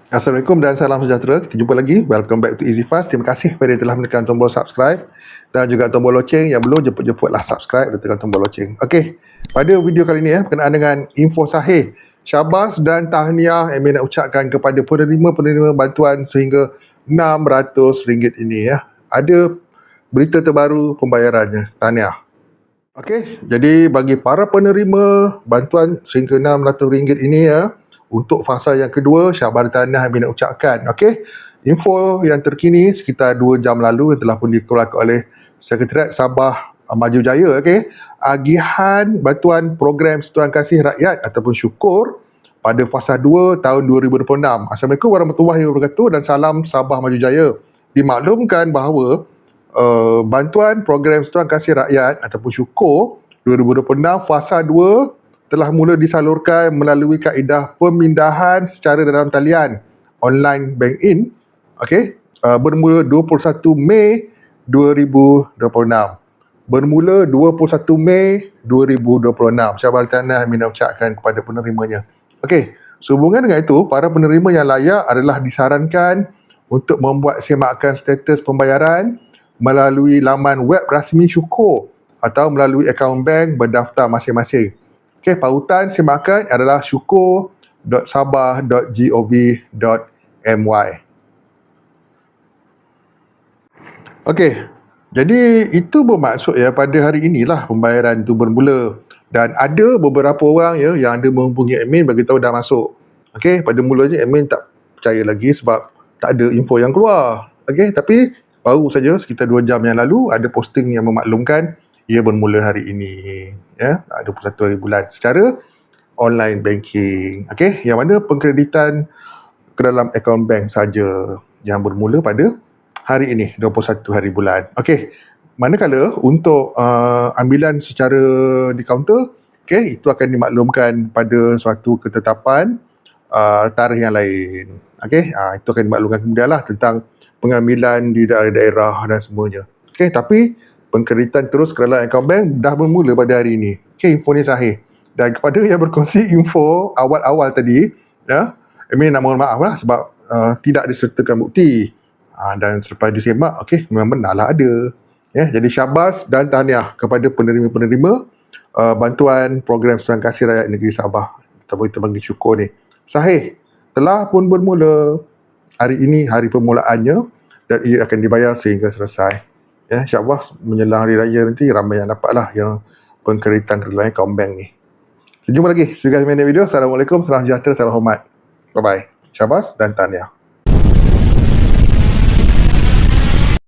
Assalamualaikum dan salam sejahtera. Kita jumpa lagi. Welcome back to Easy Fast. Terima kasih kepada yang telah menekan tombol subscribe dan juga tombol loceng. Yang belum, jemput-jemputlah subscribe dan tekan tombol loceng. Okey, pada video kali ini berkenaan dengan info sahih, syabas dan tahniah yang nak ucapkan kepada penerima-penerima bantuan sehingga RM600 ini ya. Ada berita terbaru pembayarannya. Tahniah. Okey, jadi bagi para penerima bantuan sehingga RM600 ini ya, untuk fasa yang kedua, syabas dan tahniah yang nak ucapkan. Okey, info yang terkini sekitar 2 jam lalu yang telah pun dikeluarkan oleh Sekretariat Sabah Maju Jaya. Okey, agihan bantuan program Satuan Kasih Rakyat ataupun syukur pada fasa 2 tahun 2026. Assalamualaikum warahmatullahi wabarakatuh dan salam Sabah Maju Jaya. Dimaklumkan bahawa bantuan program Satuan Kasih Rakyat ataupun syukur 2026 fasa 2 telah mula disalurkan melalui kaedah pemindahan secara dalam talian online bank in, okey, bermula 21 Mei 2026. Bermula 21 Mei 2026. Syabas tahniah yang ucapkan kepada penerimanya. Okey, sehubungan dengan itu, para penerima yang layak adalah disarankan untuk membuat semakan status pembayaran melalui laman web rasmi syukur atau melalui akaun bank berdaftar masing-masing. Okey, pautan semakan adalah syukur.sabah.gov.my. Okey, jadi itu bermaksud ya pada hari inilah pembayaran itu bermula dan ada beberapa orang ya yang ada menghubungi admin bagi tahu dah masuk. Okey, pada mulanya admin tak percaya lagi sebab tak ada info yang keluar. Okey, tapi baru saja sekitar 2 jam yang lalu ada posting yang memaklumkan ia bermula hari ini ya, 21 hari bulan secara online banking. Okey, yang mana pengkreditan ke dalam akaun bank saja yang bermula pada hari ini 21 hari bulan. Okey, manakala untuk ambilan secara di kaunter, okey, itu akan dimaklumkan pada suatu ketetapan tarikh yang lain. Okey, itu akan dimaklumkan kemudianlah tentang pengambilan di daerah-daerah dan semuanya. Okey, tapi pengkreditan terus ke dalam akaun bank dah bermula pada hari ini. Okey, info ni sahih. Dan kepada yang berkongsi info awal-awal tadi, ya, admin nak mohon maaf lah sebab tidak disertakan bukti. Dan selepas disemak, okey, memang benarlah ada. Ya, jadi syabas dan tahniah kepada penerima-penerima bantuan program Satuan Kasih Rakyat Negeri Sabah atau kita panggil syukur ni. Sahih, telah pun bermula. Hari ini hari permulaannya dan ia akan dibayar sehingga selesai. Ya, insya-Allah menjelang hari raya nanti ramai yang dapatlah yang pengkreditan ke dalam akaun bank ni. Kita jumpa lagi. Semoga video. Assalamualaikum, salam sejahtera, salam hormat. Bye bye. Syabas dan tahniah.